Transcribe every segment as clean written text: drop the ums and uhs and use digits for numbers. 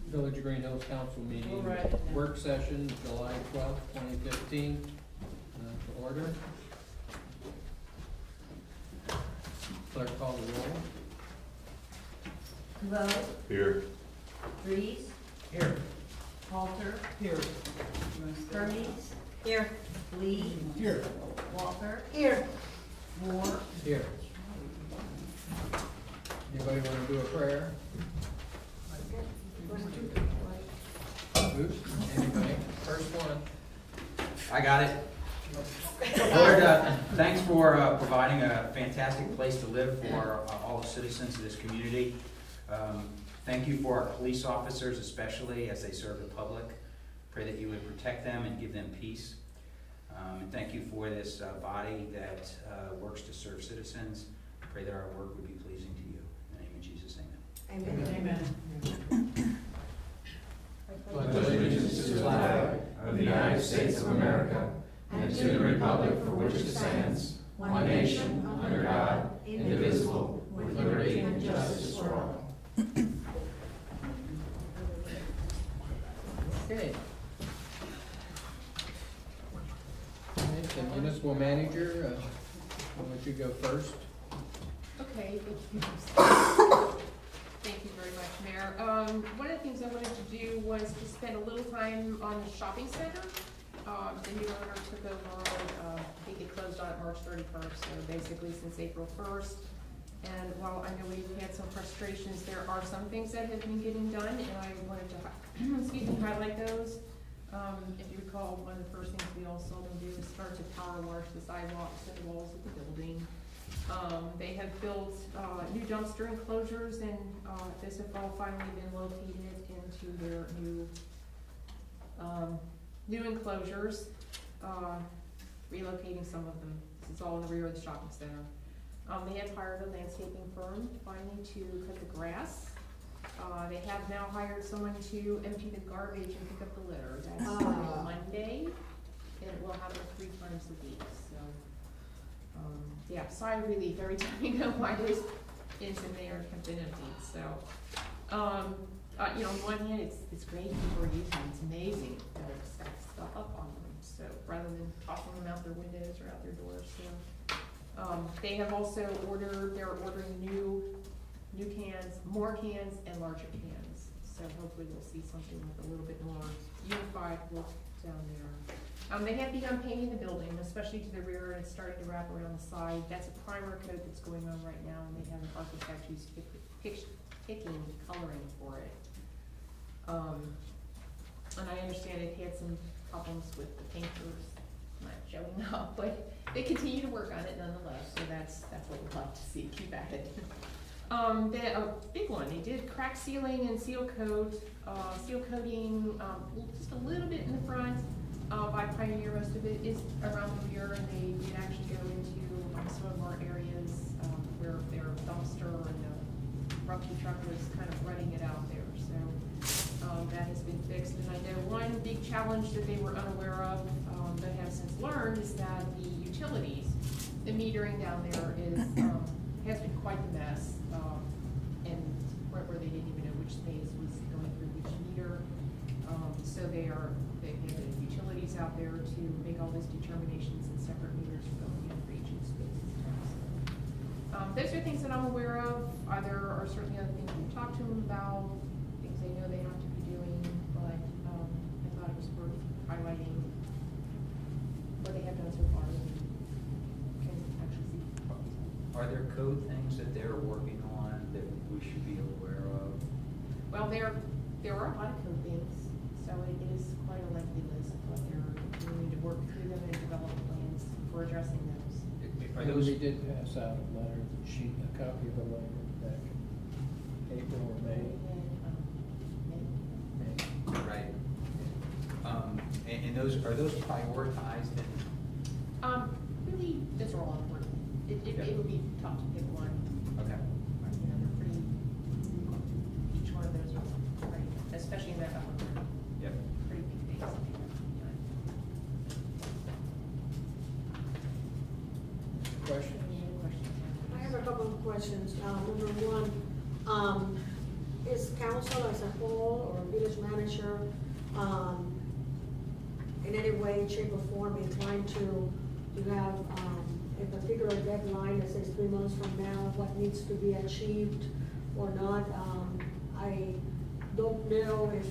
Village of Greenhills Council meeting, All right. work session, July 12th, 2015. To order. Clerk call the roll. Clough, Here. Reese, Here. Halter, Here. Hermes, Here. Lee, Here. Walker, Here. Moore, Here. Anybody want to do a prayer? Oops, anybody? First one. I got it. Lord, thanks for providing a fantastic place to live for all the citizens of this community. Thank you for our police officers, especially as they serve the public. Pray that you would protect them and give them peace. And thank you for this body that works to serve citizens. Pray that our work would be pleasing to you. In the name of Jesus, amen. Amen. Pledge allegiance to the flag of the United States of America and to the republic for which it stands, one nation, under God, indivisible, with liberty and justice for all. Okay. Okay, the municipal manager, I'll let you go first. Okay, thank you very much, Mayor. One of the things I wanted to do was to spend a little time on the shopping center. The new owner took over, I think it closed on March 31st, so basically since April 1st. And while I know we've had some frustrations, there are some things that have been getting done, and I wanted to highlight those. If you recall, one of the first things we all saw them do is start to power wash the sidewalks and walls of the building. They have built new dumpster enclosures, and those have all finally been located into their new enclosures, relocating some of them. This is all in the rear of the shopping center. They have hired a landscaping firm finally to cut the grass. They have now hired someone to empty the garbage and pick up the litter. That's starting Monday, and it will happen 3 times a week, so. Yeah, sigh of relief every time you know why those bins in there have been emptied, so. On one hand, it's great people are using it, it's amazing that it's got stuff up on them, so, rather than tossing them out their windows or out their doors, so. They have also they're ordering new cans, more cans, and larger cans, so hopefully we'll see something with a little bit more unified look down there. They have begun painting the building, especially to the rear, and it's starting to wrap around the side. That's a primer coat that's going on right now, and they have an architect who's picking coloring for it. And I understand they've had some problems with the painters not showing up, but they continue to work on it nonetheless, so that's what we'd like to see. Keep at it. A big one, they did crack sealing and seal coating, just a little bit in the front. By Pioneer, most of it is around the rear, and they did actually go into some of our areas where their dumpster and the rumpy truck was kind of running it out there. So that has been fixed. And I know one big challenge that they were unaware of, but have since learned, is that the utilities, the metering down there has been quite the mess, and where they didn't even know which phase was going through which meter. So they have the utilities out there to make all those determinations and separate meters going in for each of the spaces. Those are things that I'm aware of. There are certainly other things we've talked to them about, things they know they have to be doing, but I thought it was worth highlighting what they have done so far. And can actually see. Are there code things that they're working on that we should be aware of? Well, there are a lot of code things, so it is quite a lengthy list, but they're continuing to work through them and develop plans for addressing those. Are And those? we did pass out a letter, a copy of a letter back in April or May. Right. And those, are those prioritized in? Really, those are all important. It would be tough to pick one. Okay. They're pretty, each one of those are pretty, especially in that upper, Yep. pretty big things. Question? Any other questions? I have a couple of questions. Number one, is council as a whole or village manager, in any way, shape or form inclined to have, a particular deadline that says 3 months from now, what needs to be achieved or not? I don't know if,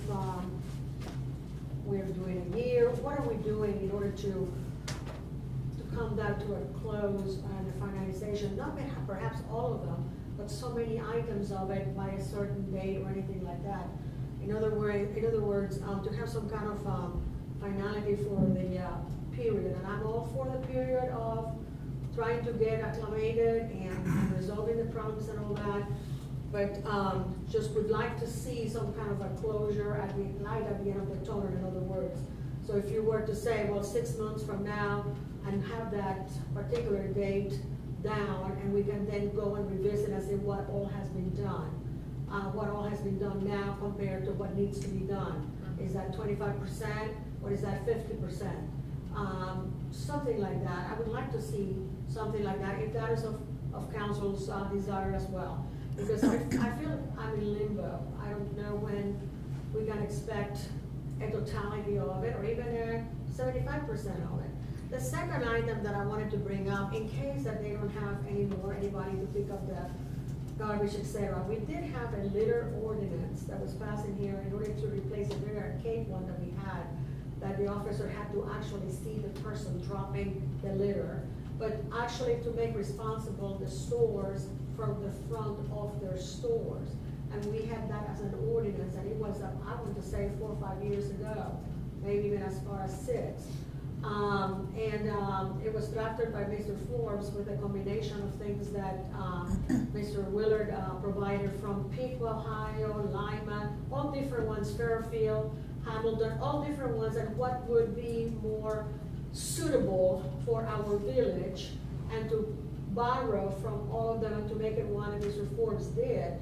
we're doing a year, what are we doing in order to come down to a close and a finalization, not perhaps all of them, but so many items of it by a certain date or anything like that. In other words, to have some kind of finality for the period, and I'm all for the period of trying to get acclimated and resolving the problems and all that, but just would like to see some kind of a closure at the light at the end of the tunnel, in other words. So if you were to say, well, 6 months from now, and have that particular date down, and we can then go and revisit and see what all has been done. What all has been done now compared to what needs to be done. Is that 25% or is that 50%? Something like that. I would like to see something like that, if that is of council's desire as well. Because I feel I'm in limbo. I don't know when we can expect a totality of it, or even a 75% of it. The second item that I wanted to bring up, in case that they don't have anybody to pick up the garbage, etc., we did have a litter ordinance that was passed in here in order to replace a very archaic one that we had, that the officer had to actually see the person dropping the litter, but actually to make responsible the stores from the front of their stores. And we had that as an ordinance, and it was, I want to say 4 or 5 years ago, maybe even as far as 6. It was drafted by Mr. Forbes with a combination of things that Mr. Willard provided from Piqua, Ohio, Lima, all different ones, Fairfield, Hamilton, all different ones, and what would be more suitable for our village, and to borrow from all of them and to make it one, and Mr. Forbes did.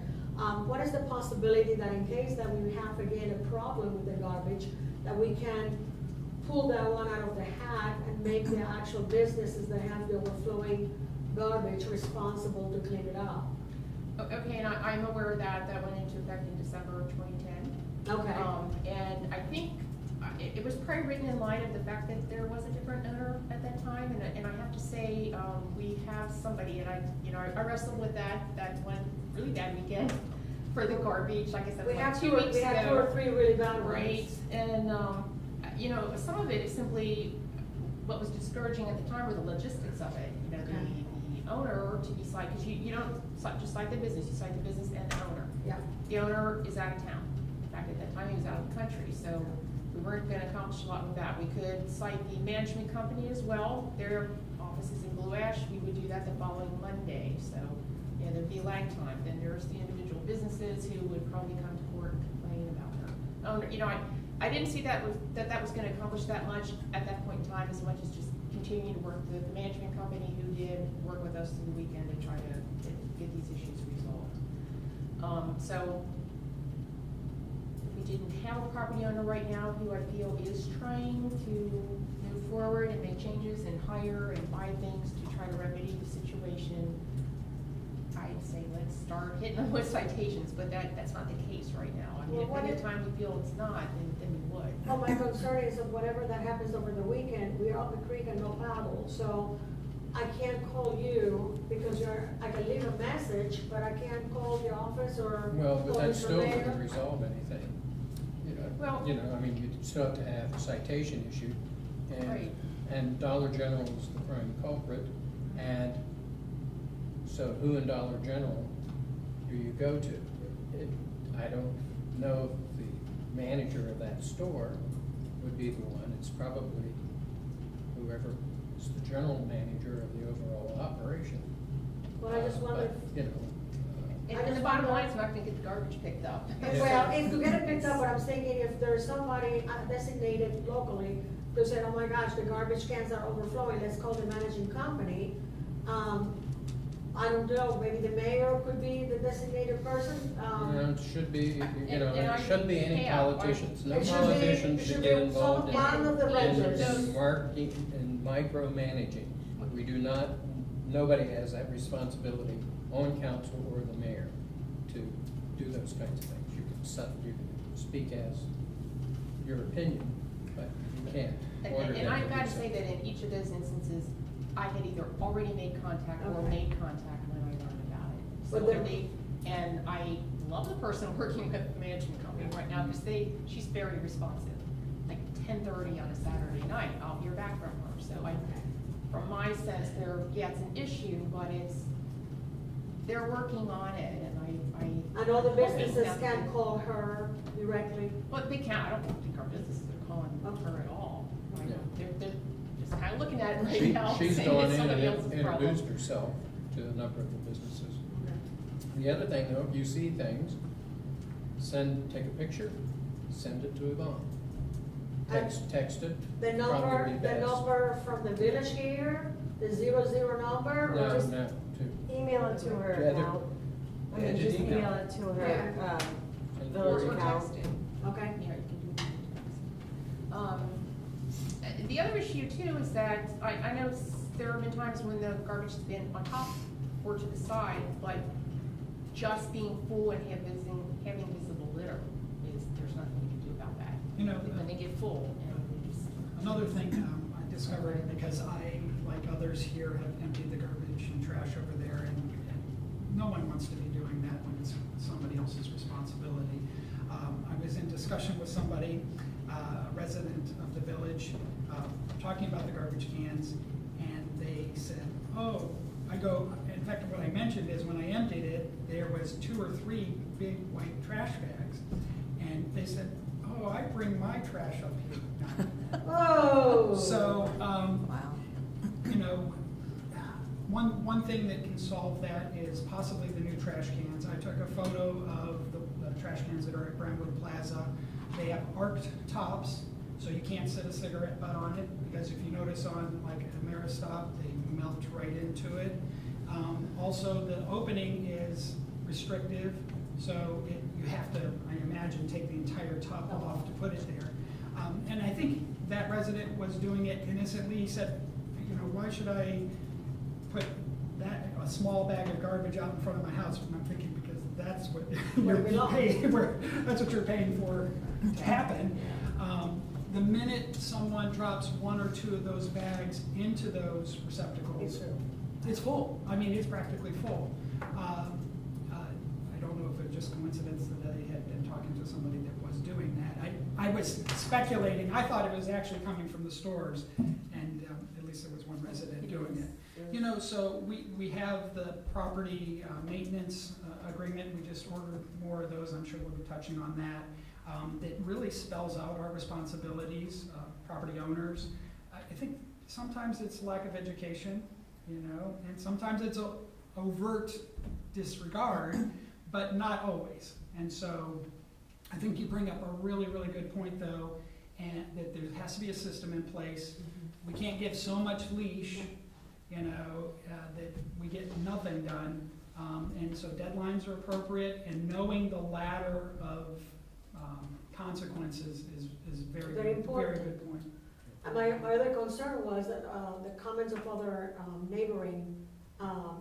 What is the possibility that in case that we have again a problem with the garbage, that we can pull that one out of the hat and make the actual businesses that have the overflowing garbage responsible to clean it up? Okay, and I'm aware that went into effect in December of 2010. Okay. And I think it was probably written in light of the fact that there was a different owner at that time, and I have to say, we have somebody, and I wrestled with that one really bad weekend for the garbage. Like I said, We like have 2 two, weeks we have ago. 2 or 3 really bad ones. Right, and some of it is simply what was discouraging at the time were the logistics of it. The owner to be cited, because you don't just cite the business, you cite the business and the owner. Yeah. The owner is out of town. In fact, at that time he was out of the country, so we weren't going to accomplish a lot with that. We could cite the management company as well. Their office is in Blue Ash. We would do that the following Monday, so there'd be a lag time. Then there's the individual businesses who would probably come to court and complain about their owner. I didn't see that was going to accomplish that much at that point in time, as much as just continuing to work with the management company who did work with us through the weekend to try to get these issues resolved. So we didn't have a property owner right now who I feel is trying to move forward and make changes and hire and buy things to try to remedy the situation. I'd say let's start hitting them with citations, but that's not the case right now. I mean, Well, if any time we feel it's not, then we would. Well, my concern is that whatever that happens over the weekend, we're up the creek and no paddle, so I can't call you because I can leave a message, but I can't call the office or Well, but call that Mr. still Mayor. doesn't resolve anything. Well- I mean, you still have to have a citation issue. Right. And Dollar General is the prime culprit, and so who in Dollar General do you go to? I don't know if the manager of that store would be the one. It's probably whoever is the general manager of the overall operation. Well, I just wondered. But, And the bottom line is we're not gonna get the garbage picked up. Well, if you get it picked up, but I'm thinking if there's somebody designated locally who said, oh my gosh, the garbage cans are overflowing, let's call the managing company. I don't know, maybe the mayor could be the designated person. It should be, and there shouldn't be any politicians. No politicians should get involved One of the renters. in marketing and micromanaging. We do not, nobody has that responsibility on council or the mayor to do those kinds of things. something you can speak as your opinion, but you can't order And them I've to got do to say something. that in each of those instances, I had either already made contact or Okay. made contact when I learned about it. But So there- and I love the person working with the management company right now, because she's very responsive. Like 10:30 on a Saturday night, I'll hear back from her, so from my sense, it's an issue, but they're working on it, and And all the hoping businesses that- can call her directly. But they can't, I don't think our businesses are calling her at all. I Yeah. They're just kind of looking at it right She- now, She's saying gone it's in somebody and else's problem. introduced herself to a number of the businesses. The other thing, though, if you see things, take a picture, send it to Yvonne. Text it. The probably number, be the best. number from the village here, the 00 number, or No, just? no, to, Email it to her Yeah, account. I mean, Yeah, just just email. email it to her, Yeah. village Or account. text it. Okay. Yeah, you can do that. The other issue too is that I know there have been times when the garbage has been on top or to the side, but just being full and having visible litter there's nothing you can do about that. You know, When they get full, another thing I discovered, because I, like others here, have emptied the garbage and trash over there, and no one wants to be doing that when it's somebody else's responsibility. I was in discussion with somebody, a resident of the village, talking about the garbage cans, and they said, oh, in fact, what I mentioned is when I emptied it, there was 2 or 3 big white trash bags, and they said, oh, I bring my trash up here. Oh. So, Wow. you know, one thing that can solve that is possibly the new trash cans. I took a photo of the trash cans that are at Brentwood Plaza. They have arced tops, so you can't set a cigarette butt on it, because if you notice on like Ameristop, they melt right into it. Also, the opening is restrictive, so you have to, I imagine, take the entire top off to put it there. And I think that resident was doing it innocently. He said, you know, why should I put a small bag of garbage out in front of my house? And I'm thinking, because that's what Where it belongs. that's what you're paying for to happen. The minute someone drops 1 or 2 of those bags into those receptacles, it's full. I mean, it's practically full. I don't know if it's just coincidence that I had been talking to somebody that was doing that. I was speculating. I thought it was actually coming from the stores, and at least there was one resident doing it. You know, so we have the property maintenance agreement. We just ordered more of those. I'm sure we'll be touching on that. That really spells out our responsibilities, property owners. I think sometimes it's lack of education, you know, and sometimes it's overt disregard, but not always. And so I think you bring up a really, really good point, though, and that there has to be a system in place. We can't give so much leash, you know, that we get nothing done. And so deadlines are appropriate, and knowing the ladder of consequences is very, Very important. very good point. And my other concern was that the comments of other neighboring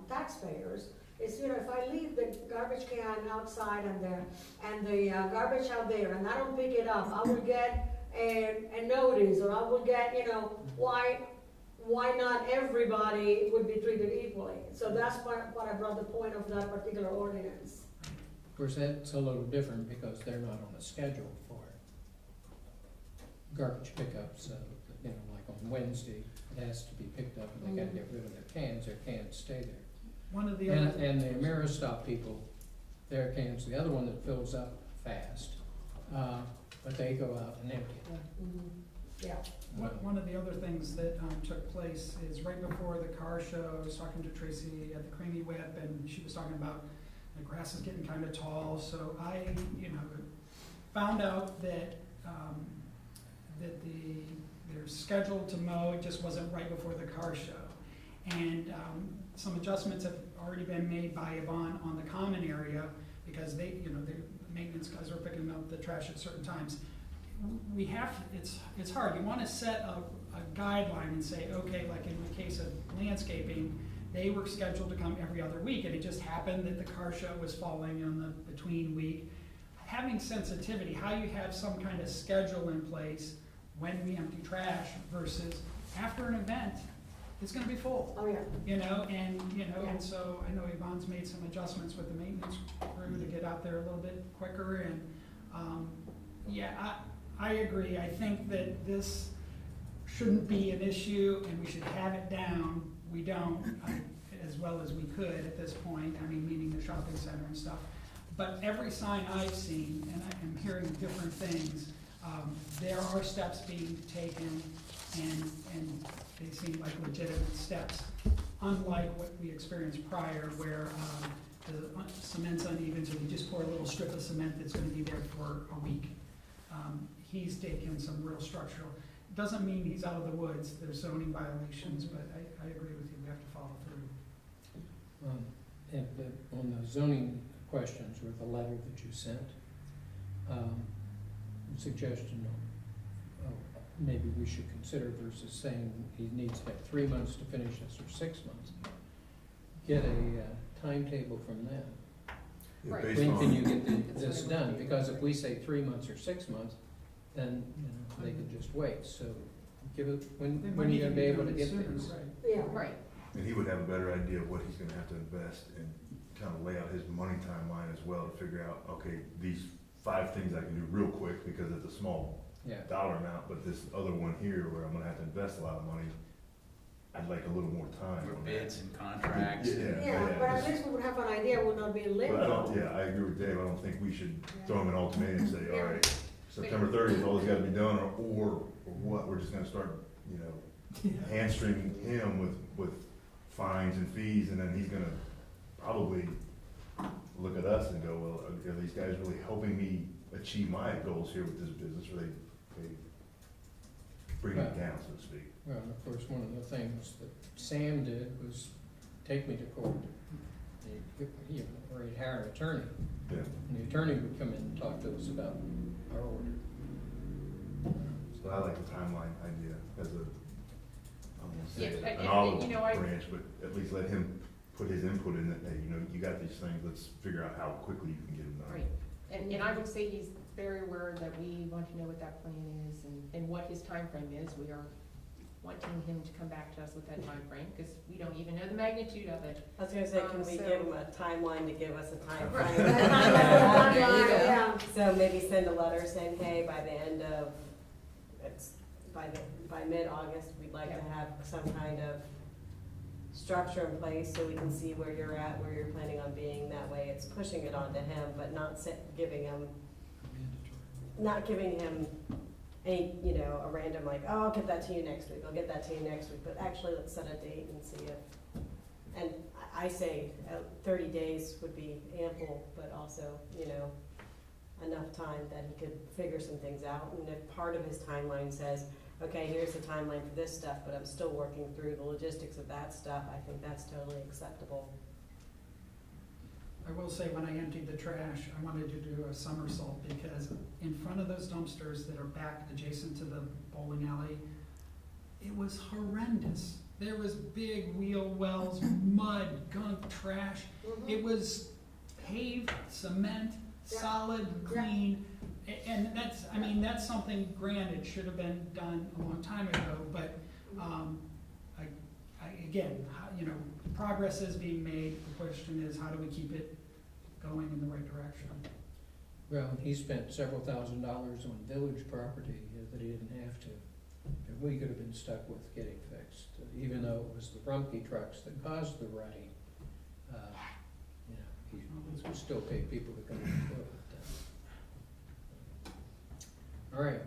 taxpayers is, you know, if I leave the garbage can outside and the garbage out there and I don't pick it up, I will get a notice, or I will get, you know, why not everybody would be treated equally? So that's what I brought the point of that particular ordinance. Of course, that's a little different because they're not on a schedule for garbage pickups. You know, like on Wednesday, it has to be picked up and they gotta get rid of their cans stay there. One of the And, other, and the Ameristop people, their cans, the other one that fills up fast, but they go out and empty it. Yeah. one of the other things that took place is right before the car show, I was talking to Tracy at the Creamy Whip, and she was talking about the grass is getting kind of tall, so I, you know, found out that they're scheduled to mow, it just wasn't right before the car show. And some adjustments have already been made by Yvonne on the common area, because they, you know, the maintenance guys are picking up the trash at certain times. We have, it's hard, you wanna set a guideline and say, okay, like in the case of landscaping, they were scheduled to come every other week, and it just happened that the car show was falling on the between week. having sensitivity, how you have some kind of schedule in place when we empty trash versus after an event, it's gonna be full. Oh, yeah. And so I know Yvonne's made some adjustments with the maintenance crew to get out there a little bit quicker, and, I agree. I think that this shouldn't be an issue, and we should have it down. We don't, as well as we could at this point, meaning the shopping center and stuff. But every sign I've seen, and I am hearing different things, there are steps being taken, and they seem like legitimate steps, unlike what we experienced prior, where the cement's uneven, so we just pour a little strip of cement that's gonna be there for a week. He's taken some real structural, doesn't mean he's out of the woods, there's zoning violations, but I agree with you, we have to follow through. On the zoning questions with the letter that you sent, suggestion of maybe we should consider versus saying he needs to have 3 months to finish this or 6 months. Get a timetable from them. Yeah, Right. based When can on- you get this done? Because if we say 3 months or 6 months, then, they could just wait. So give it, They when might are you even gonna be able to doing it get sooner, this? right. Yeah. Right. And he would have a better idea of what he's gonna have to invest and kind of lay out his money timeline as well to figure out, okay, these 5 things I can do real quick because it's a small Yeah, dollar amount, but this other one here where I'm gonna have to invest a lot of money, I'd like a little more time For on bids that. and contracts. Yeah, but at least we would have an idea, we'll not be in But I limbo. don't, I agree with Dave, I don't think we should throw him an ultimatum and say, Yeah. all right, September 30th, all this gotta be done, or what, we're just gonna start, hamstringing him with fines and fees, and then he's gonna probably look at us and go, well, are these guys really helping me achieve my goals here with this business, or they bring it down, so to speak? well, and of course, one of the things that Sam did was take me to court. He already hired an attorney, Yeah. and the attorney would come in and talk to us about our order. So I like the timeline idea as a, I don't want to say Yeah, an and, olive you know, I- branch, but at least let him put his input in it, hey, you got these things, let's figure out how quickly you can get them done. Right. And I would say he's very aware that we want to know what that plan is and what his time frame is. We are wanting him to come back to us with that time frame because we don't even know the magnitude of it. I was gonna say, can we So- give them a timeline to give us a time Right. frame? Yeah. So maybe send a letter saying, hey, by the end of, by mid-August, we'd like to have some kind of structure in place so we can see where you're at, where you're planning on being. That way it's pushing it onto him, but not giving him any, a random like, oh, I'll get that to you next week, I'll get that to you next week, but actually let's set a date and see if, and I say 30 days would be ample, but also, enough time that he could figure some things out. And if part of his timeline says, okay, here's the timeline for this stuff, but I'm still working through the logistics of that stuff, I think that's totally acceptable. I will say, when I emptied the trash, I wanted to do a somersault, because in front of those dumpsters that are back adjacent to the bowling alley, it was horrendous. There was big wheel wells, mud, gunk, trash. It was paved, cement, Yeah. solid, clean. And that's something, granted, should have been done a long time ago, but, again, progress is being made. The question is, how do we keep it going in the right direction? Well, he spent several $1,000s on village property that he didn't have to. And we could have been stuck with getting fixed, even though it was the Rumpke trucks that caused the rutting. He still paid people to come and do it. All right.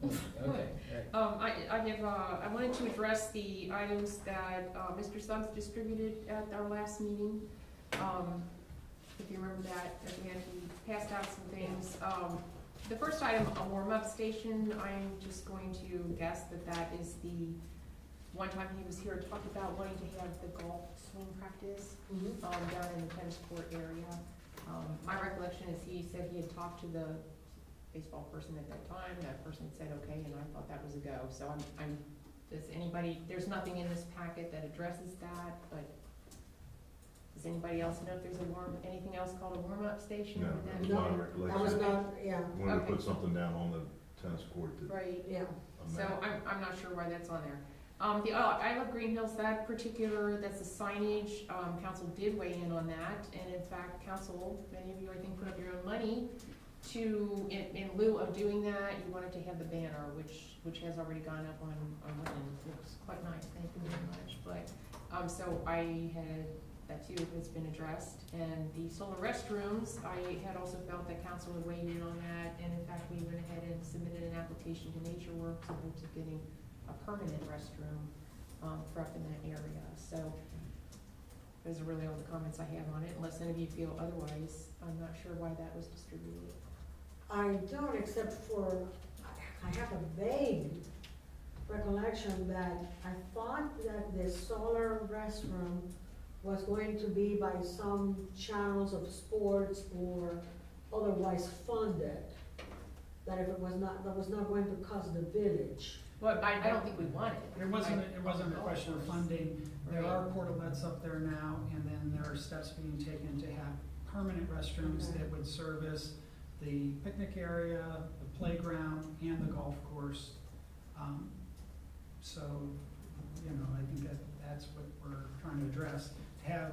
Okay, all right. I wanted to address the items that, Mr. Suggs distributed at our last meeting. If you remember that, again, he passed out some things. The first item, a warm-up station, I'm just going to guess that is the one time he was here, talked about wanting to have the golf swing practice, down in the tennis court area. My recollection is he said he had talked to the baseball person at that time, that person said okay, and I thought that was a go. So does anybody, there's nothing in this packet that addresses that, but Does anybody else know if there's anything else called a warm-up station? No, Would that there's be- not a That recollection. was not, yeah, When we Okay. put something down on the tennis court that. Right. yeah. So I'm not sure why that's on there. I love Greenhills, that's the signage, council did weigh in on that, and in fact, council, many of you, I think, put up your own money to, in lieu of doing that, you wanted to have the banner, which has already gone up on it looks quite nice, thank you very much, but, so I had, that too has been addressed, and the solar restrooms, I had also felt that council would weigh in on that, and in fact, we went ahead and submitted an application to Nature Works in hopes of getting a permanent restroom, for up in that area, so those are really all the comments I have on it, unless any of you feel otherwise. I'm not sure why that was distributed. I don't, except for, I have a vague recollection that I thought that the solar restroom was going to be by some channels of sports or otherwise funded. That if it was not, that was not going to cost the village. Well, I don't think we want it. It wasn't a question of funding. There are portalets up there now, and then there are steps being taken to have permanent restrooms Okay. that would service the picnic area, the playground, and the golf course. So, you know, I think that's what we're trying to address. To have,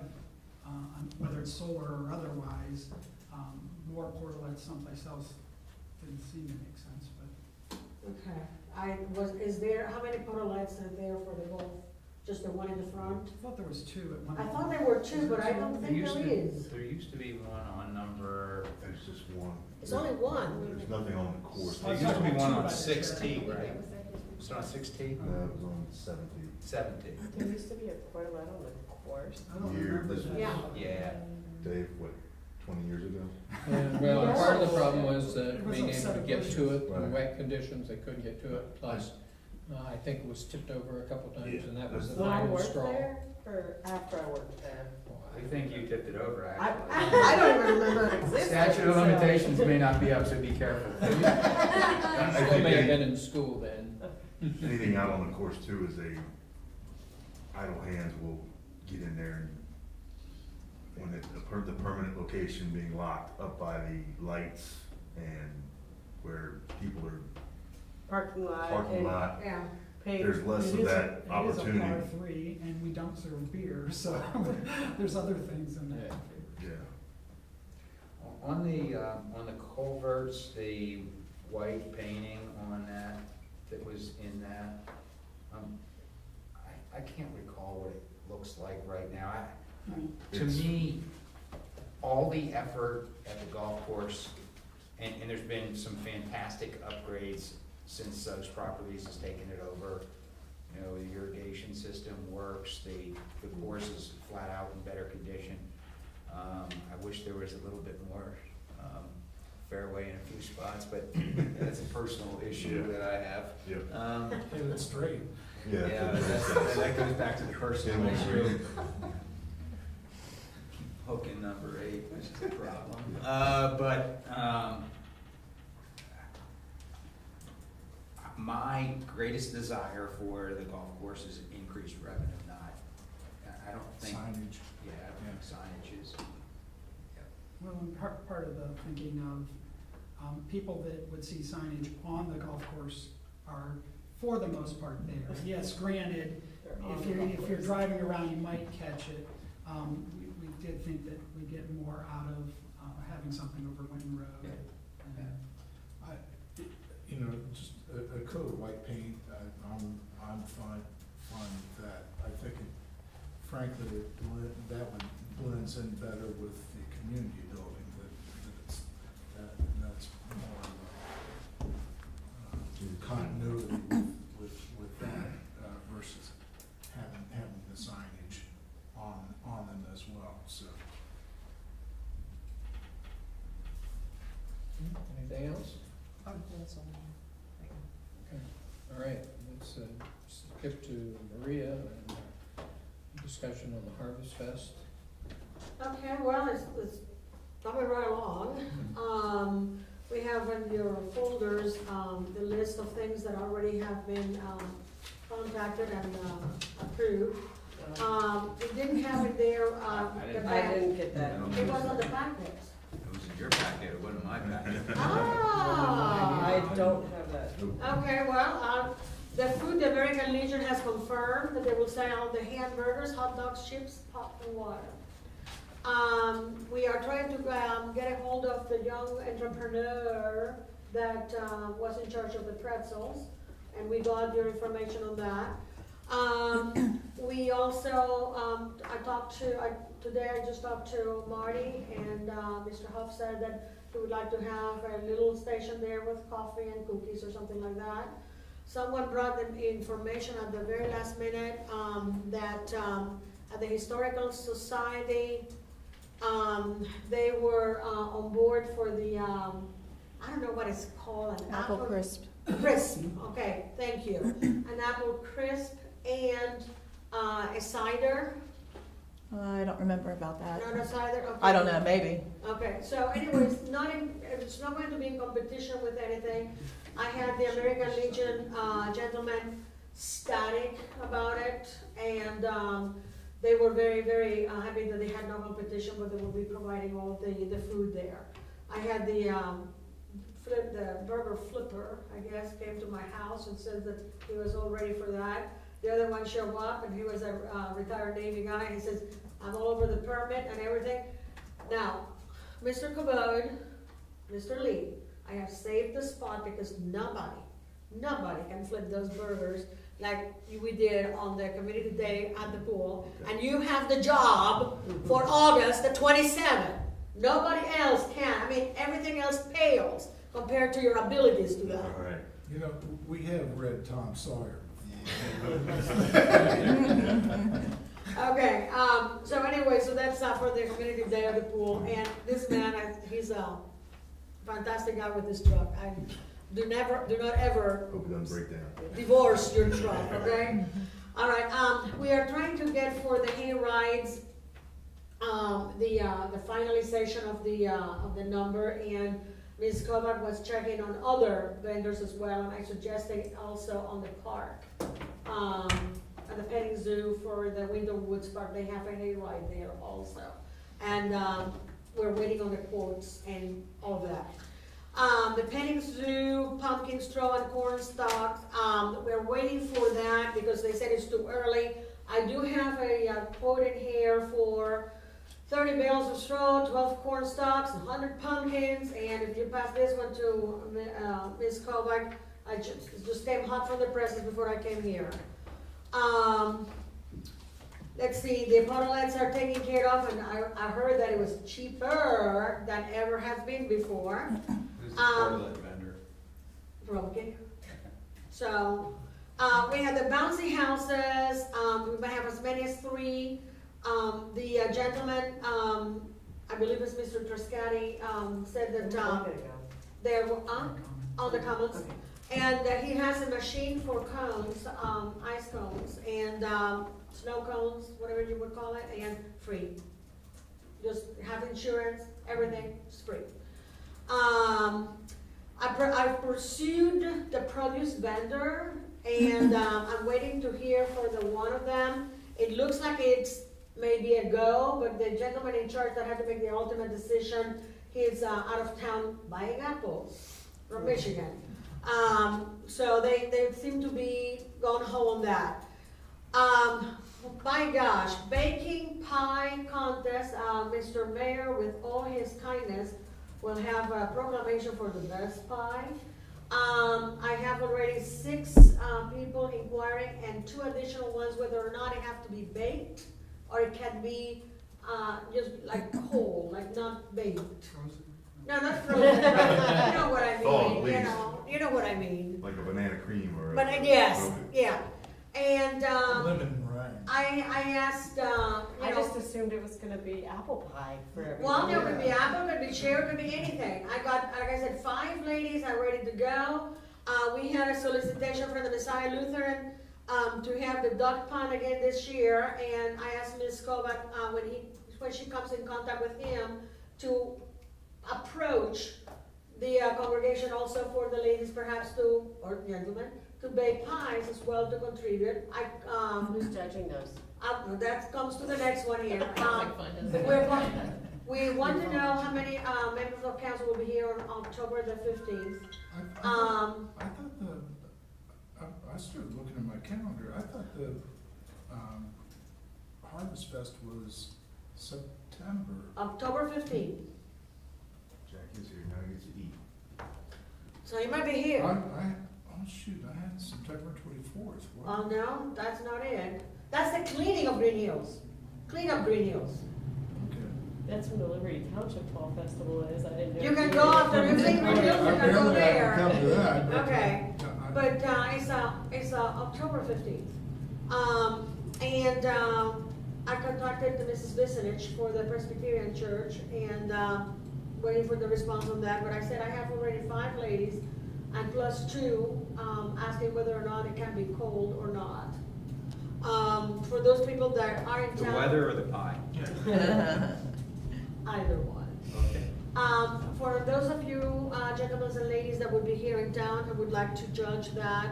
whether it's solar or otherwise, more portalets someplace else didn't seem to make sense, but. Okay, how many portalets are there for the golf? Just the one in the front? I thought there was two at one. I thought there were two, but I don't think there is. There used to be one on number, There's just one. It's only one. There's nothing on the course. There there used to be one on Two by 6T, the right? Was that his- Was it on 6T? No, it was on 70. 70. There used to be a portalet on the course. I don't Year, remember this that. was- Yeah. Yeah. Dave, what, 20 years ago? Well, Yeah. part of the problem was It was being able upset to at get bushes. to it, in Right. wet conditions, they couldn't get to it, plus, I think it was tipped over a couple times, Yeah, and that was the When I final worked straw. there, or after I worked there? I think you tipped it over, I, actually. I don't even remember it existing. Statute of so- limitations may not be up, so be careful. I Still think may have any- been in school then. anything out on the course too is idle hands will get in there and when the permanent location being locked up by the lights and where people are Parking lot. parking and lot, Yeah. paved. there's less of that opportunity. It is a par three, and we don't serve beer, so there's other things in there. Yeah. Yeah. On the culverts, the white painting on that was in that, I can't recall what it looks like right now. To It's- me, all the effort at the golf course, and there's been some fantastic upgrades since those properties has taken it over. You know, the irrigation system works, the course is flat out in better condition. I wish there was a little bit more fairway in a few spots, but that's a personal issue Yeah. that I have. Yep. Get it straight. Yeah, that goes back to the personal Yeah. issue. Hooking number 8, which is a problem. My greatest desire for the golf course is increased revenue, not, I don't think. Signage. Yeah, I don't think signage is. Well, and part of the thinking of, people that would see signage on the golf course are, for the most part, there. Yes, granted, They're on if the you're, golf if you're course. driving around, you might catch it. We did think that we get more out of, having something over Winton Road. Yeah. And- You know, just a coat of white paint, I'm fine with that. I think frankly, that one blends in better with the community building, that's more continuity with that versus having the signage on them as well, so. Anything else? That's all. Okay, all right, let's skip to Maria and discussion on the Harvest Fest. Okay, well, it's coming right along. We have in your folders, the list of things that already have been, contacted and, approved. It didn't have it there, the I back. didn't get that. It was on the packet. It was in your packet, it wasn't my packet. Ah. I don't have that. Okay, well, the Food the American Legion has confirmed that they will sell the hamburgers, hot dogs, chips, pop, and water. We are trying to get a hold of the young entrepreneur that was in charge of the pretzels, and we got your information on that. We also, today I just talked to Marty, and Mr. Huff said that he would like to have a little station there with coffee and cookies or something like that. Someone brought them information at the very last minute that at the Historical Society, they were on board for the, I don't know what it's called, an Apple crisp. Crisp, okay, thank you. An apple crisp and a cider. I don't remember about that. No, cider, okay. I don't know, maybe. Okay, so anyways, it's not going to be in competition with anything. I had the American Legion gentleman static about it, and they were very, very happy that they had no competition, but they will be providing all the food there. I had the burger flipper, I guess, came to my house and said that he was all ready for that. The other one showed up, and he was a retired Navy guy, and he says, I'm all over the permit and everything. Now, Mr. Cabot, Mr. Lee, I have saved the spot because nobody can flip those burgers like we did on the community day at the pool. And you have the job for August the 27th. Nobody else can. I mean, everything else pales compared to your abilities to that. All right. You know, we have read Tom Sawyer. Okay, so anyway, so that's for the community day at the pool, and this man, he's a fantastic guy with his truck. I do not ever Hope it doesn't break down. divorce your truck, okay? All right, we are trying to get for the hay rides, the finalization of the number, and Ms. Kovac was checking on other vendors as well, and I suggested also on the park. At the petting zoo for the Window Woods Park, they have a hay ride there also. And we're waiting on the quotes and all of that. The petting zoo, pumpkin straw and corn stalks, we're waiting for that because they said it's too early. I do have a quote in here for 30 bales of straw, 12 corn stalks, 100 pumpkins, and if you pass this one to Ms. Kovac, it just came hot from the presses before I came here. Let's see, the pottlets are taken care of, and I heard that it was cheaper than ever has been before. Who's the portlet vendor? Broken. So, we have the bouncy houses, we might have as many as 3. The gentleman, I believe it's Mr. Triscati, said that there were on the commons. And he has a machine for cones, ice cones, and snow cones, whatever you would call it, and free. Just have insurance, everything is free. I've pursued the produce vendor, and I'm waiting to hear for the one of them. It looks like it's maybe a go, but the gentleman in charge that had to make the ultimate decision, he's out of town buying apples from Michigan. So they seem to be going home on that. My gosh, baking pie contest, Mr. Mayor, with all his kindness, will have a proclamation for the best pie. I have already 6 people inquiring, and 2 additional ones whether or not it have to be baked, or it can be just like cold, like not baked. No, not frozen. You know what I mean. Oh, you know what I mean. Like a banana cream or. But yes, yeah. And Lemon meringue. I asked, I just assumed it was gonna be apple pie for everyone. well, there could be apple, could be cherry, could be anything. I got, like I said, 5 ladies are ready to go. We had a solicitation from the Messiah Lutheran to have the duck pond again this year, and I asked Ms. Kovac when she comes in contact with him to approach the congregation also for the ladies perhaps to, or gentlemen, to bake pies as well to contribute. Who's judging those? That comes to the next one here. Sounds like fun, doesn't it? We want to know how many, members of council will be here on October the 15th. I thought I started looking at my calendar, I thought the, Harvest Fest was September. October 15th. Jackie's here, now he gets to eat. So you might be here. Oh shoot, I had September 24th. Oh, no, that's not it. That's the cleaning of Green Hills. Clean up Green Hills. Okay. That's when the Liberty Township Fall Festival is, I didn't know. You can go after you clean Green Hills, you can go Apparently I can come to there. that. Okay. I- But, it's October 15th. I contacted Mrs. Bisenich for the Presbyterian Church and, waiting for the response on that, but I said I have already 5 ladies and plus 2, asking whether or not it can be cold or not. For those people that are in The town. weather or the pie? Either one. Okay. For those of you, gentlemen and ladies that would be here in town and would like to judge that,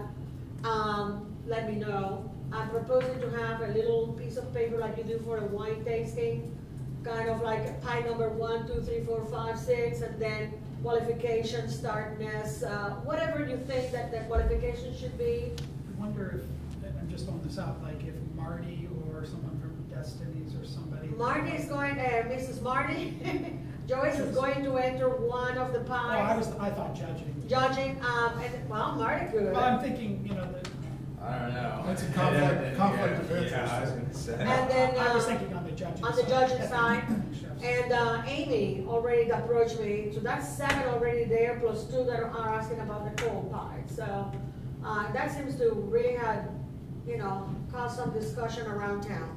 let me know. I'm proposing to have a little piece of paper like you do for a wine tasting, kind of like pie number 1, 2, 3, 4, 5, 6, and then qualification, startness, whatever you think that the qualification should be. I wonder if, I'm just throwing this out, like if Marty or someone from Destinies or somebody. Marty is going, Mrs. Marty, Joyce is going to enter one of the Oh, pies. I thought judging. Judging, and, well, Marty could. Well, I'm thinking, I don't know. That's a conflict of interest. Yeah, I was gonna say. And then, I was thinking on the judging side. on the judging side. Chefs. And Amy already approached me, so that's 7 already there, plus 2 that are asking about the cold pie. So, that seems to really have, caused some discussion around town.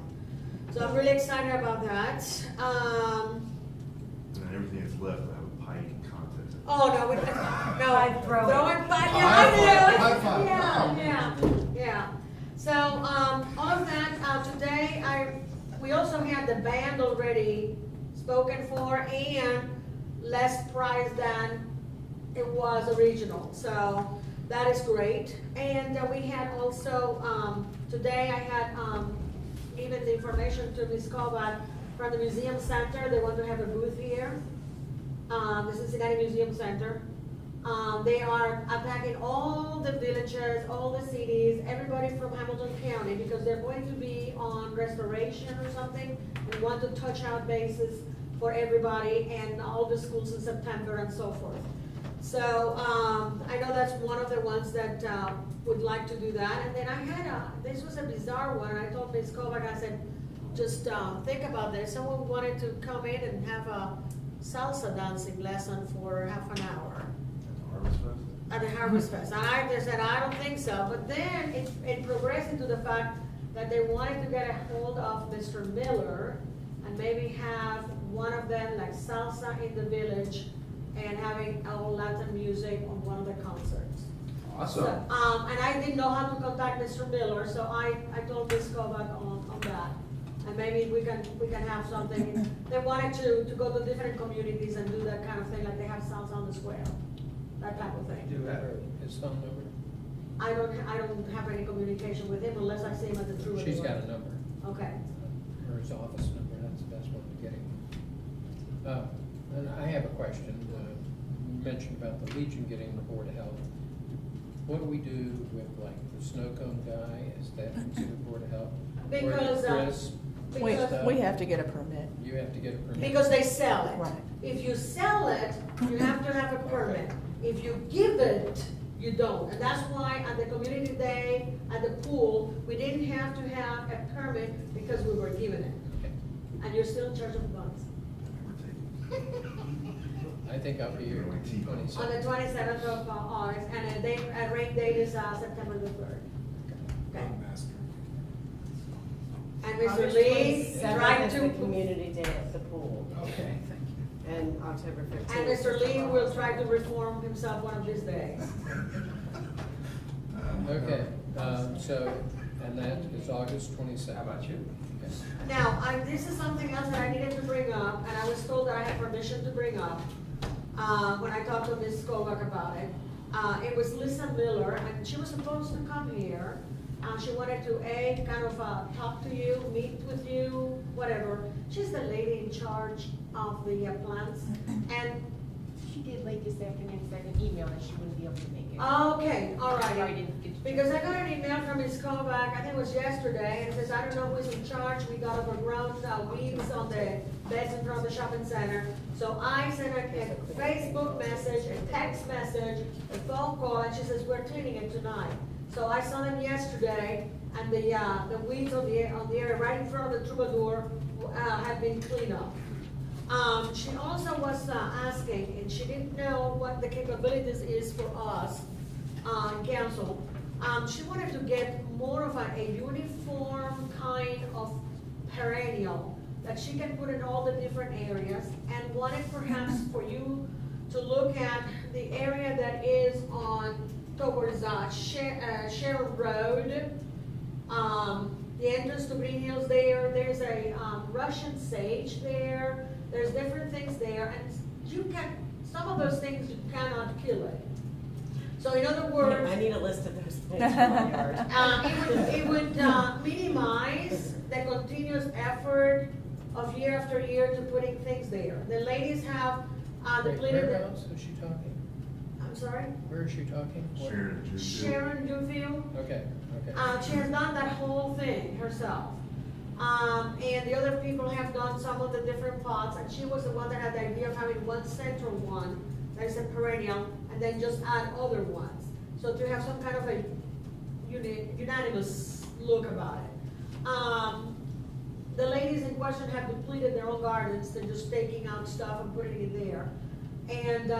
So I'm really excited about that. And then everything that's left, I have a pie contest. Oh, no, no, Throw it. throwing pie, High five, yeah, high five. yeah. So, all of that, today, we also had the band already spoken for and less price than it was original, so that is great. And we had also, today I had, given the information to Ms. Kovac from the Museum Center. They want to have a booth here, the Cincinnati Museum Center. They are attacking all the villages, all the cities, everybody from Hamilton County, because they're going to be on restoration or something, and want to touch out bases for everybody and all the schools in September and so forth. So, I know that's one of the ones that, would like to do that. And then I had this was a bizarre one. I told Ms. Kovac, I said, just, think about this. Someone wanted to come in and have a salsa dancing lesson for half an hour. Harvest Fest? At the Harvest Fest. And I just said, I don't think so. But then it progressed into the fact that they wanted to get a hold of Mr. Miller and maybe have one of them like salsa in the village and having all Latin music on one of the concerts. Awesome. So, and I didn't know how to contact Mr. Miller, so I told Ms. Kovac on that. And maybe we can have something. They wanted to go to different communities and do that kind of thing, like they have salsa on the square, that type of Do thing. you have his phone number? I don't have any communication with him unless I see him at the Troubadour. She's got a number, Okay. or his office number, that's the best one to get him. And I have a question. You mentioned about the Legion getting the Board of Health. What do we do with like the snow cone guy? Is that considered Board of Health? Because, Or Chris? because- We have to get a permit. You have to get a permit? Because they sell it. Right. If you sell it, you have to have a permit. If you give it, you don't. And that's why at the community day, at the pool, we didn't have to have a permit because we were given it. Okay. And you're still in charge of the funds. I think I'll be here On the 27th. 27th of August, and a rain date is September the 3rd. Okay. Master. And Mr. August Lee 27th tried is the to, community day at the pool, Okay, thank you. and October 15th. and Mr. Lee will try to reform himself one of these days. Okay, and that is August 27th. How about you? Okay. Now, this is something else that I needed to bring up, and I was told that I had permission to bring up, when I talked to Ms. Kovac about it. It was Lisa Miller, and she was supposed to come here, She wanted to, kind of, talk to you, meet with you, whatever. She's the lady in charge of the plants, and, She did late this afternoon, send an email that she wouldn't be able to make it. okay, all Sorry, I right. didn't get to. Because I got an email from Ms. Kovac, I think it was yesterday, and it says, I don't know who's in charge, we got overgrown weeds on the beds in front of the shopping center. So I sent her a Facebook message, a text message, a phone call, and she says, we're cleaning it tonight. So I saw them yesterday, and the weeds on the area right in front of the Troubadour, had been cleaned up. She also was asking, and she didn't know what the capabilities is for us, council. She wanted to get more of a uniform kind of perennial that she can put in all the different areas, and wanted perhaps for you to look at the area that is on towards Sharon Road. The entrance to Greenhills there, there's a Russian sage there, there's different things there, and you can, some of those things you cannot kill it. So in other words, I need a list of those things for my yard. it would minimize the continuous effort of year after year to putting things there. The ladies have depleted. Whereabouts is she talking? I'm sorry? Where is she talking? What- Sharon Duffield. Okay, okay. She has done that whole thing herself. And the other people have done some of the different pots, and she was the one that had the idea of having one central one that is a perennial, and then just add other ones. So to have some kind of a unanimous look about it. The ladies in question have depleted their own gardens, they're just taking out stuff and putting it there. And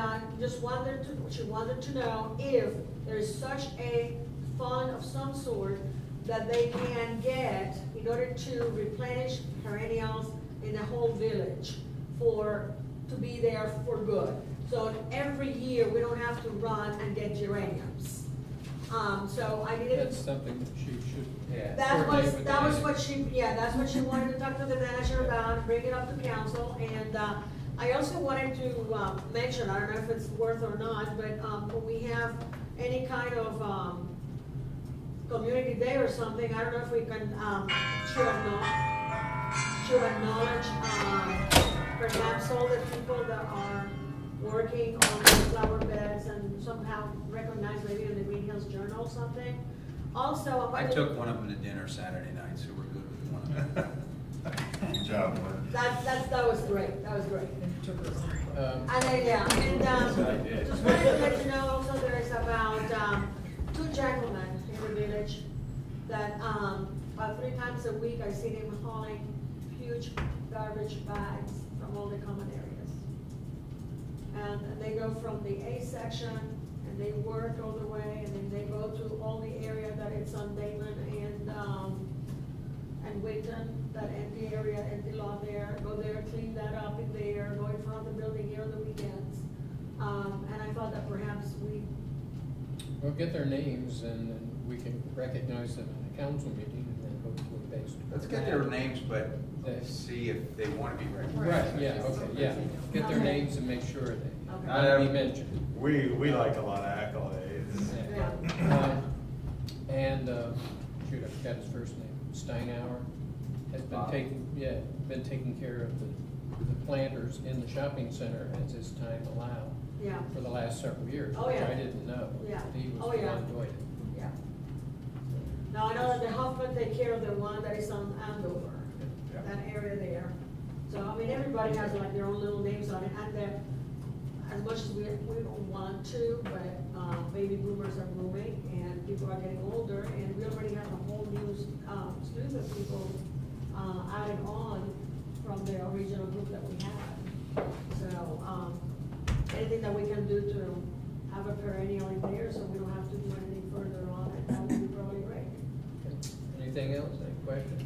she wanted to know if there's such a fund of some sort that they can get in order to replenish perennials in the whole village to be there for good. So every year, we don't have to run and get geraniums. So I needed. That's something that she should add. That's what she wanted to talk to the manager about, bring it up to council, and, I also wanted to, mention, I don't know if it's worth or not, but, when we have any kind of, community day or something, I don't know if we can, should acknowledge, perhaps all the people that are working on the flower beds and somehow recognize maybe in the Greenhills Journal or something. Also, I took one of them to dinner Saturday night, so we're good with one of them. Good job, Mark. That was great, that was great. Um, And then, Yes, I and, did. just wanted to let you know also there is about, 2 gentlemen in the village that, about 3 times a week I see them hauling huge garbage bags from all the common areas. And they go from the A section and they work all the way, and then they go to all the area that it's on Damon and Wayton, that empty area, empty lot there, go there, clean that up in there, go in front of the building here on the weekends. And I thought that perhaps We'll get their names and then we can recognize them in the council meeting and then hopefully based. Let's get their names, but see if they want to be recognized. Right, yeah, okay, yeah. Get their names and make sure they Okay. be mentioned. We like a lot of accolades. Yeah. And, shoot, I forgot his first name, Steinauer, has been taking care of the planters in the shopping center as his time allowed Yeah, for the last several years, Oh, which yeah. I didn't know. Yeah. He Oh, was the yeah. one doing it. yeah. Now, I know that the Hoffman take care of the one that is on Andover, Yeah. that area there. So, I mean, everybody has like their own little names on it, and they're, as much as we don't want to, but, baby boomers are booming, and people are getting older, and we already have a whole new, slew of people, added on from the original group that we had. So, anything that we can do to have a perennial in there, so we don't have to do anything further on it, that would be probably great. Anything else, any questions?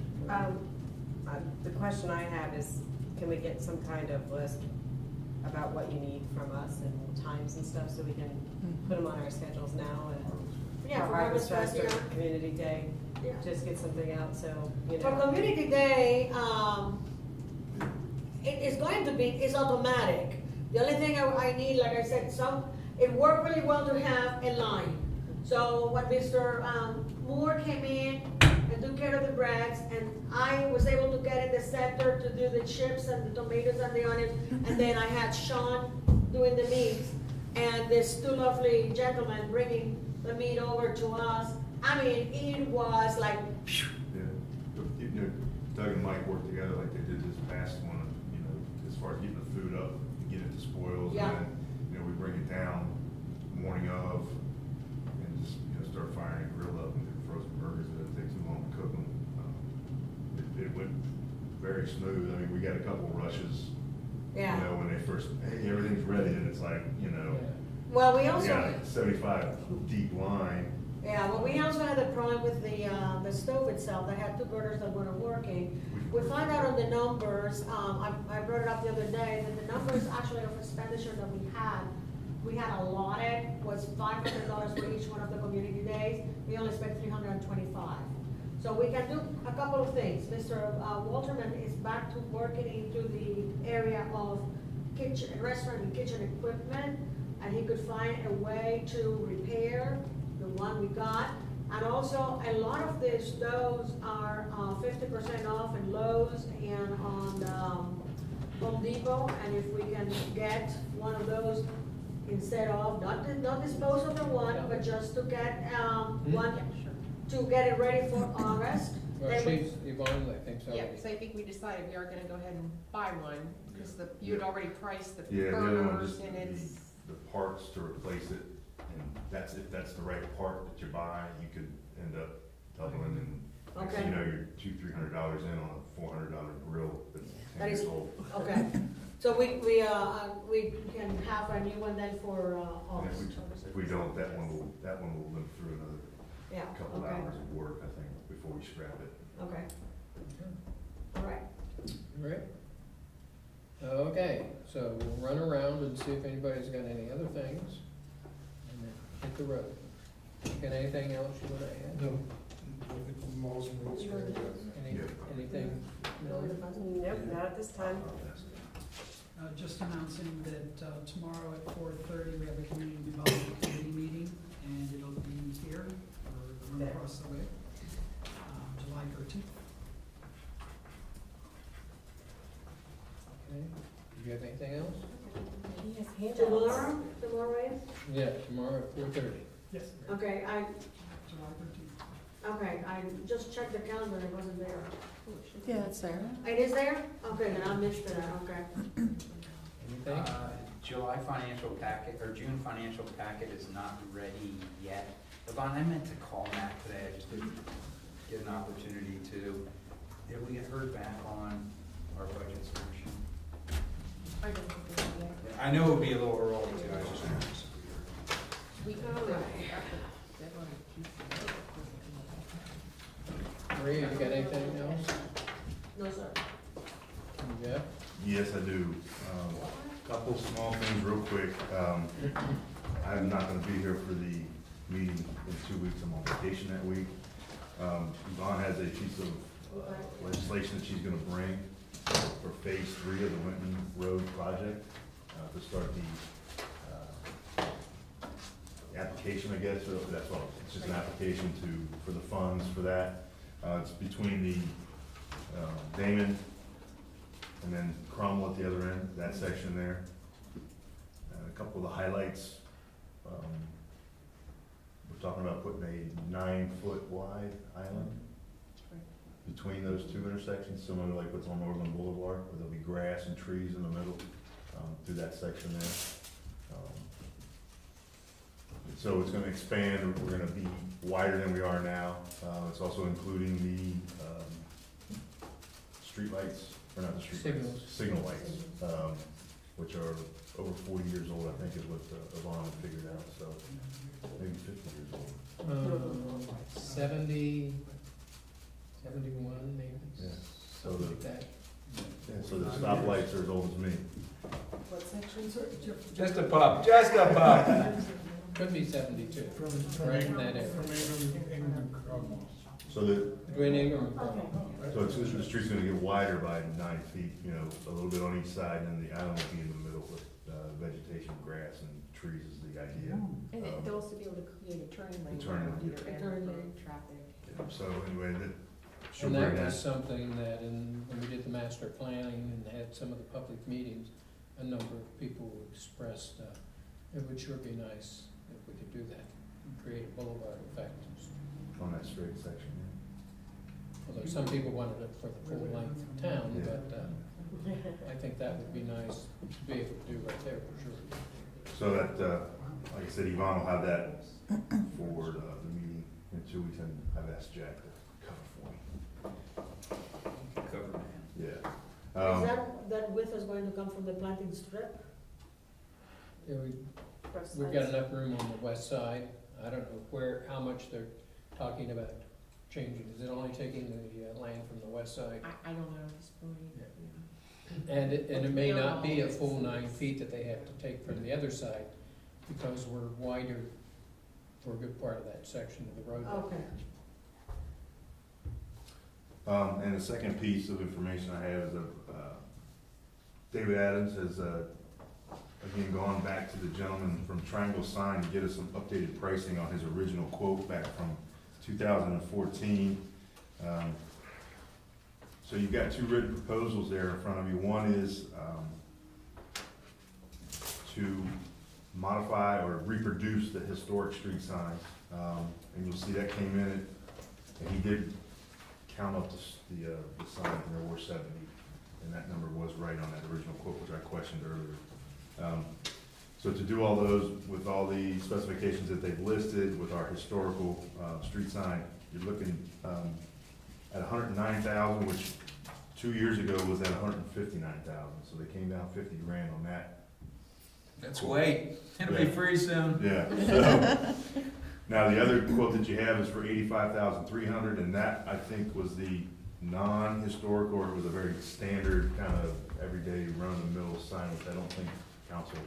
The question I have is, can we get some kind of list about what you need from us and times and stuff, so we can put them on our schedules now and Yeah, for Harvest Harvest Fest or Fest, Community Day, yeah. just get something out, so, you For know. Community Day, it's going to be, it's automatic. The only thing I need, like I said, it worked really well to have a line. So when Mr. Moore came in and took care of the breads, and I was able to get in the center to do the chips and the tomatoes and the onions, and then I had Sean doing the meats, and this two lovely gentlemen bringing the meat over to us. I mean, it was like, Yeah, you know, Doug and Mike worked together like they did this past one, you know, as far as getting the food up, and getting it to spoils, Yeah. and then, you know, we bring it down morning of, and just, you know, start firing and grill up and do frozen burgers, and it takes too long to cook them. It went very smooth. I mean, we got a couple rushes, you yeah. know, when they first, hey, everything's ready, and it's like, you know, Well, we we also. got a 75 deep line. Yeah, well, we also had a problem with the stove itself, that had two burners that weren't working. We found out on the numbers, I brought it up the other day, that the numbers actually of expenditure that we had allotted was $500 for each one of the community days. We only spent $325. So we can do a couple of things. Mr. Walterman is back to working into the area of kitchen, restaurant and kitchen equipment, and he could find a way to repair the one we got. And also, a lot of the stoves are 50% off in Lowe's and on Home Depot. And if we can get one of those instead of, not dispose of the one, but just to get one, to get it ready for August. Well, then we- she's, Yvonne, I think so. Yeah, because I think we decided we are gonna go ahead and buy one, because you had already priced the Yeah, the other one burners, just, and it's, the parts to replace it, and that's, if that's the right part that you buy, you could end up doubling, and next thing you know, you're $200-300 in on a $400 grill that's That 10 is- years old. Okay, so we can have a new one then for And August. if we don't, that one will live through another Yeah, couple okay, hours of work, I think, before we scrap it. okay, all right. Right. Okay, so we'll run around and see if anybody's got any other things, and then hit the road. Got anything else you wanna add? No, most meats very good. Anything? No? Nope, not at this time. Just announcing that tomorrow at 4:30, we have a community development committee meeting, and it'll be here, or the room There. across the way, July 13th. Okay, do you have anything else? He has handouts. Tomorrow is? Yeah, tomorrow at 4:30. Yes. Okay, July 13th. I just checked the calendar, it wasn't there. Yeah, it's there. It is there? Okay, then I missed it, okay. Anything? July financial packet, or June financial packet is not ready yet. Yvonne, I meant to call Matt today, I just didn't get an opportunity to. Did we get heard back on our budget solution? I don't think we have yet. I know it would be a little early too, I was just curious. We can, All right. Maria, you got anything else? No, sir. Jeff? Yes, I do. Couple small things real quick. I'm not gonna be here for the meeting in 2 weeks. I'm on vacation that week. Yvonne has a piece of legislation that she's gonna bring for phase 3 of the Winton Road project, to start the application, I guess, so that's all. It's just an application for the funds for that. It's between the Damon and then Cromwell at the other end, that section there. A couple of the highlights, we're talking about putting a 9-foot wide island between those two intersections, similar to like what's on Northern Boulevard, where there'll be grass and trees in the middle, through that section there. So it's gonna expand, we're gonna be wider than we are now. It's also including the streetlights, or not the streetlights, signal lights, which are over 40 years old, I think is what Yvonne figured out, so maybe 50 years old. 70, 71 maybe? Yeah. So Something the, like that. yeah, so the stoplights are as old as me. What section? Just a pup, just a pup. Could be 72, From right in that area. Ingham to Cromwell. So the, Between Ingram and Okay. Cromwell. so it's, the street's gonna get wider by 9 feet, you know, a little bit on each side, and then the island will be in the middle with vegetation, grass, and trees is the idea. And they'll also be able to create a turning lane. turning lane. Either end Turning for lane. traffic. So anyway, that, she'll And bring that was that. something that when we did the master planning and had some of the public meetings, a number of people expressed, it would sure be nice if we could do that, and create a boulevard effect. On that straight section, Although some people wanted it for the full length of town, Yeah. but, I think that would be nice to be able to do right there for sure. So that, like I said, Yvonne will have that for the meeting in 2 weeks, and I've asked Jack to cover for me. Cover man. Yeah. Is that width is going to come from the planting strip? Yeah, we've got enough room on the west side. I don't know how much they're talking about changing. Is it only taking the land from the west side? I don't know at this point. Yeah. Yeah. And it may not be a full 9 feet that they have to take from the other side, because we're wider for a good part of that section of the road. Okay. And the second piece of information I have is David Adams has, again, gone back to the gentleman from Triangle Sign to get us some updated pricing on his original quote back from 2014. So you've got 2 written proposals there in front of you. One is to modify or reproduce the historic street signs. And you'll see that came in, and he did count up the signs, and there were 70. And that number was right on that original quote, which I questioned earlier. So to do all those with all the specifications that they've listed with our historical street sign, you're looking at $109,000, which 2 years ago was at $159,000. So they came down 50 grand on that. Let's wait. It'll be free soon. Yeah. So, now the other quote that you have is for $85,300, and that I think was the non-historic, or it was a very standard kind of everyday run-of-the-mill sign, which I don't think council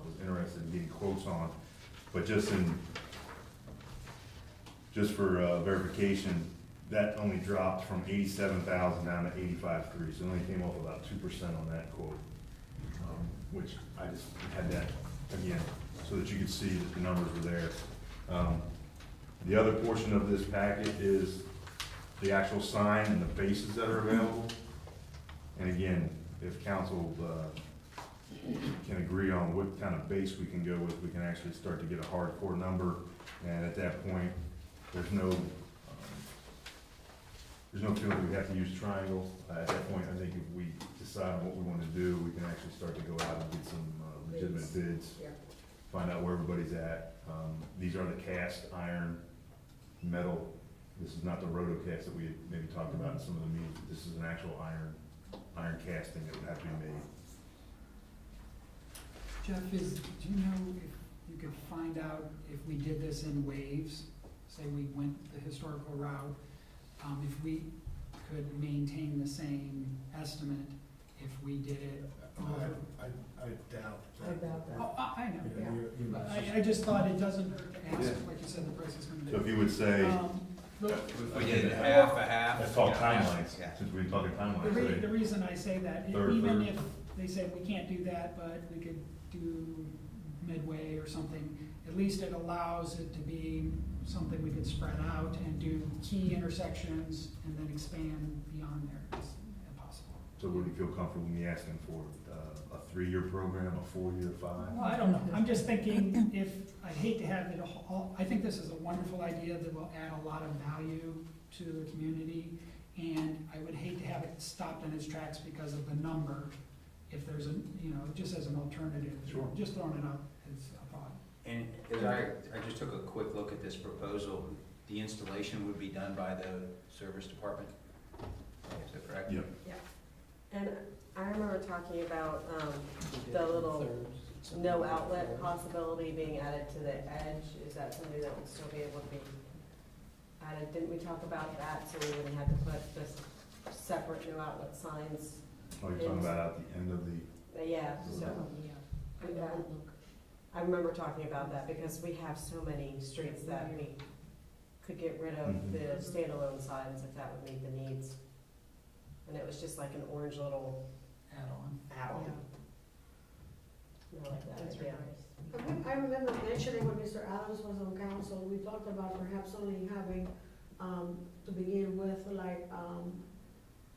was interested in getting quotes on. But just for verification, that only dropped from $87,000 down to $85,300, so it only came off about 2% on that quote, which I just had that again so that you could see that the numbers were there. The other portion of this packet is the actual sign and the bases that are available. And again, if council can agree on what kind of base we can go with, we can actually start to get a hardcore number. And at that point, there's no feeling we have to use triangle. At that point, I think if we decide on what we want to do, we can actually start to go out and get some legitimate bids, Yeah. find out where everybody's at. These are the cast iron metal. This is not the rotocast that we had maybe talked about in some of the meetings. This is an actual iron casting that would have to be made. Jeff, do you know if you could find out if we did this in waves, say we went the historical route, if we could maintain the same estimate if we did it over? I doubt that. I doubt that. Oh, I know, Yeah, you know, I just thought it doesn't hurt to ask, Yeah. like you said, the price is gonna be. So if you would say, Look, If we did half, a half. that's called you know, half, timelines, yeah. since we're talking the timelines. the reason I say that, Third, even third. if they said we can't do that, but we could do midway or something, at least it allows it to be something we could spread out and do key intersections and then expand beyond there as possible. So would you feel comfortable me asking for a 3-year program, a 4-year, 5? Well, I don't know, I'm just thinking I hate to have it all, I think this is a wonderful idea that will add a lot of value to the community, and I would hate to have it stopped in its tracks because of the number, if there's just as an alternative. Sure. Just throwing it out as a thought. And as I just took a quick look at this proposal, the installation would be done by the service department? Is that correct? Yep. And I remember talking about the little no outlet possibility being added to the edge. Is that something that would still be able to be added? Didn't we talk about that, so we wouldn't have to put this separate no outlet signs? Oh, you're talking about at the end of the, Yeah, so, Yeah. Yeah. I remember talking about that because we have so many streets that we could get rid of Mhm. the standalone signs if that would meet the needs. And it was just like an orange little Add on. add-on. Yeah. I like that That's idea. really nice. I remember mentioning when Mr. Adams was on council, we talked about perhaps only having, to begin with, like,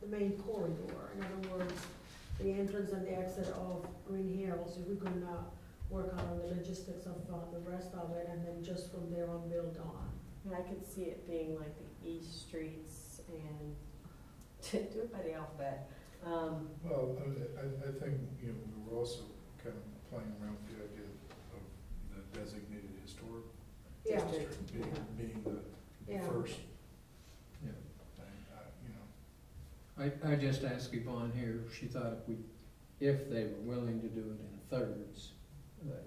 the main corridor. In other words, the entrance and the exit of Greenhills, if we can, work out on the logistics of, the rest of it, and then just from there on build on. And I could see it being like the east streets and, do it by the alphabet. Well, I think, you know, we were also kind of playing around with the idea of the designated historic Yeah. district being the Yeah. first Yeah. thing, you know. I just asked Yvonne here, if she thought if they were willing to do it in thirds,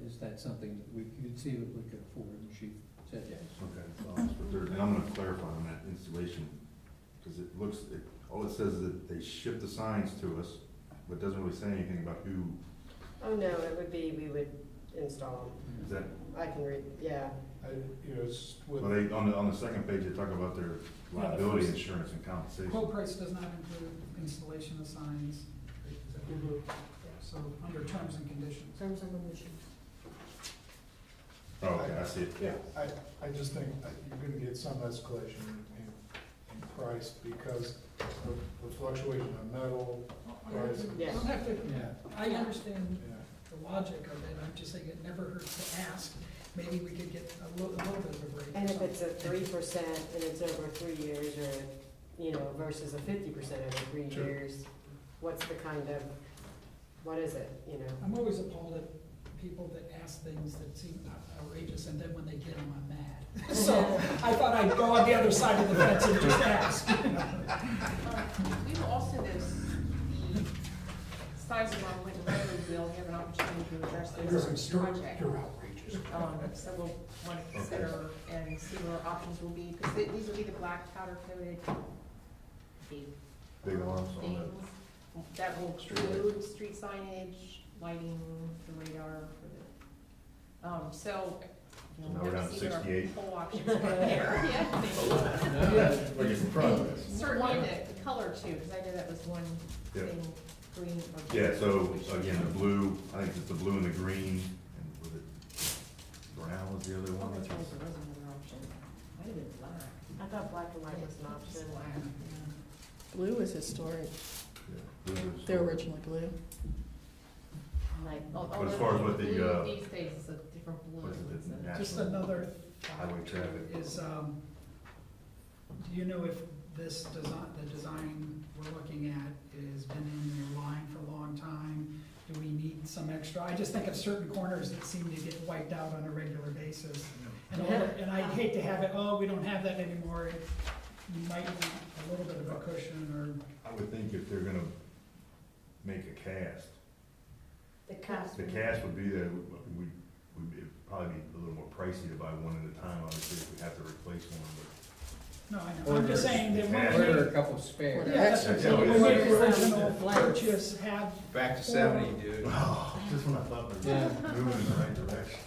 is that something that we could see that we could afford, and she said yes. Okay, so I'll ask for third. And I'm gonna clarify on that installation, because all it says is that they ship the signs to us, but it doesn't really say anything about who, Oh, no, it would be, we would install is that, them. I can read, yeah. You know, it's with. well, on the second page, they talk about their liability insurance and compensation. Quote price does not include installation of signs. Mhm. So under terms and conditions. Terms and conditions. Oh, okay, I see it. Yeah, I just think you're gonna get some escalation in price because of the fluctuation of metal price. You Yeah. don't have to, Yeah. I understand Yeah. the logic of it, I'm just saying it never hurts to ask. Maybe we could get a little bit of a break. or And if it's a something. 3% and it's over 3 years, or, you know, versus a 50% over 3 Sure. years, what's the kind of, what is it, you know? I'm always appalled at people that ask things that seem outrageous, and then when they get them, I'm mad. So I thought I'd go on the other side of the fence and just ask. We will also notice the size of our window road, we'll have an opportunity to address those You're in the project. outrageous. So we'll want to consider and see what our options will be, because these will be the black powder coated big Big arms on that. things that will include street signage, lighting, the radar for the, so you'll now we're down have to to see what our 68. whole options are there. Yeah. Making some progress. Certainly the color too, because I know that was one Yeah. thing, green or. Yeah, so again, the blue, I think it's the blue and the green, and was it brown was the other Oh, one? that's right, there was another option. Might have been black. I thought black and white was an option. Black, yeah. Blue is historic. Yeah, blue is- They're originally blue. Like, But as far as what the, Blue these days is a different blue. what is it, It's a- national- Just another Highway thought traffic. is, do you know if this design, the design we're looking at has been in your line for a long time? Do we need some extra? I just think of certain corners that seem to get wiped out on a regular basis. And I'd hate to have it, oh, we don't have that anymore. You might want a little bit of a cushion, I would think if they're gonna make a cast, The cast. the cast would be there, it'd probably be a little more pricey to buy one at a time, obviously, if we have to replace one, no, I know, I'm just saying that when we Order make, a couple spares. yeah, that's what I'm saying. When we make the original purchase, have. Back to 70, dude. but, oh, just when I thought we Yeah. were moving in the right direction.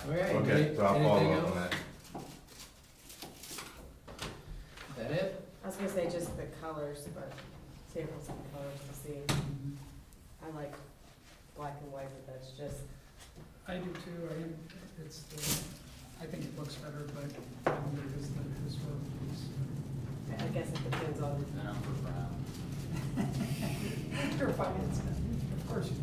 Okay, Okay, so I'll follow anything up on else? that. Is that it? I was gonna say just the colors, but samples of colors to see. I like black and white, but that's just, I do too, I think it looks better, but I don't think it's the historic piece. I guess it depends on. And I'm for brown. You're a finance guy, of course you do.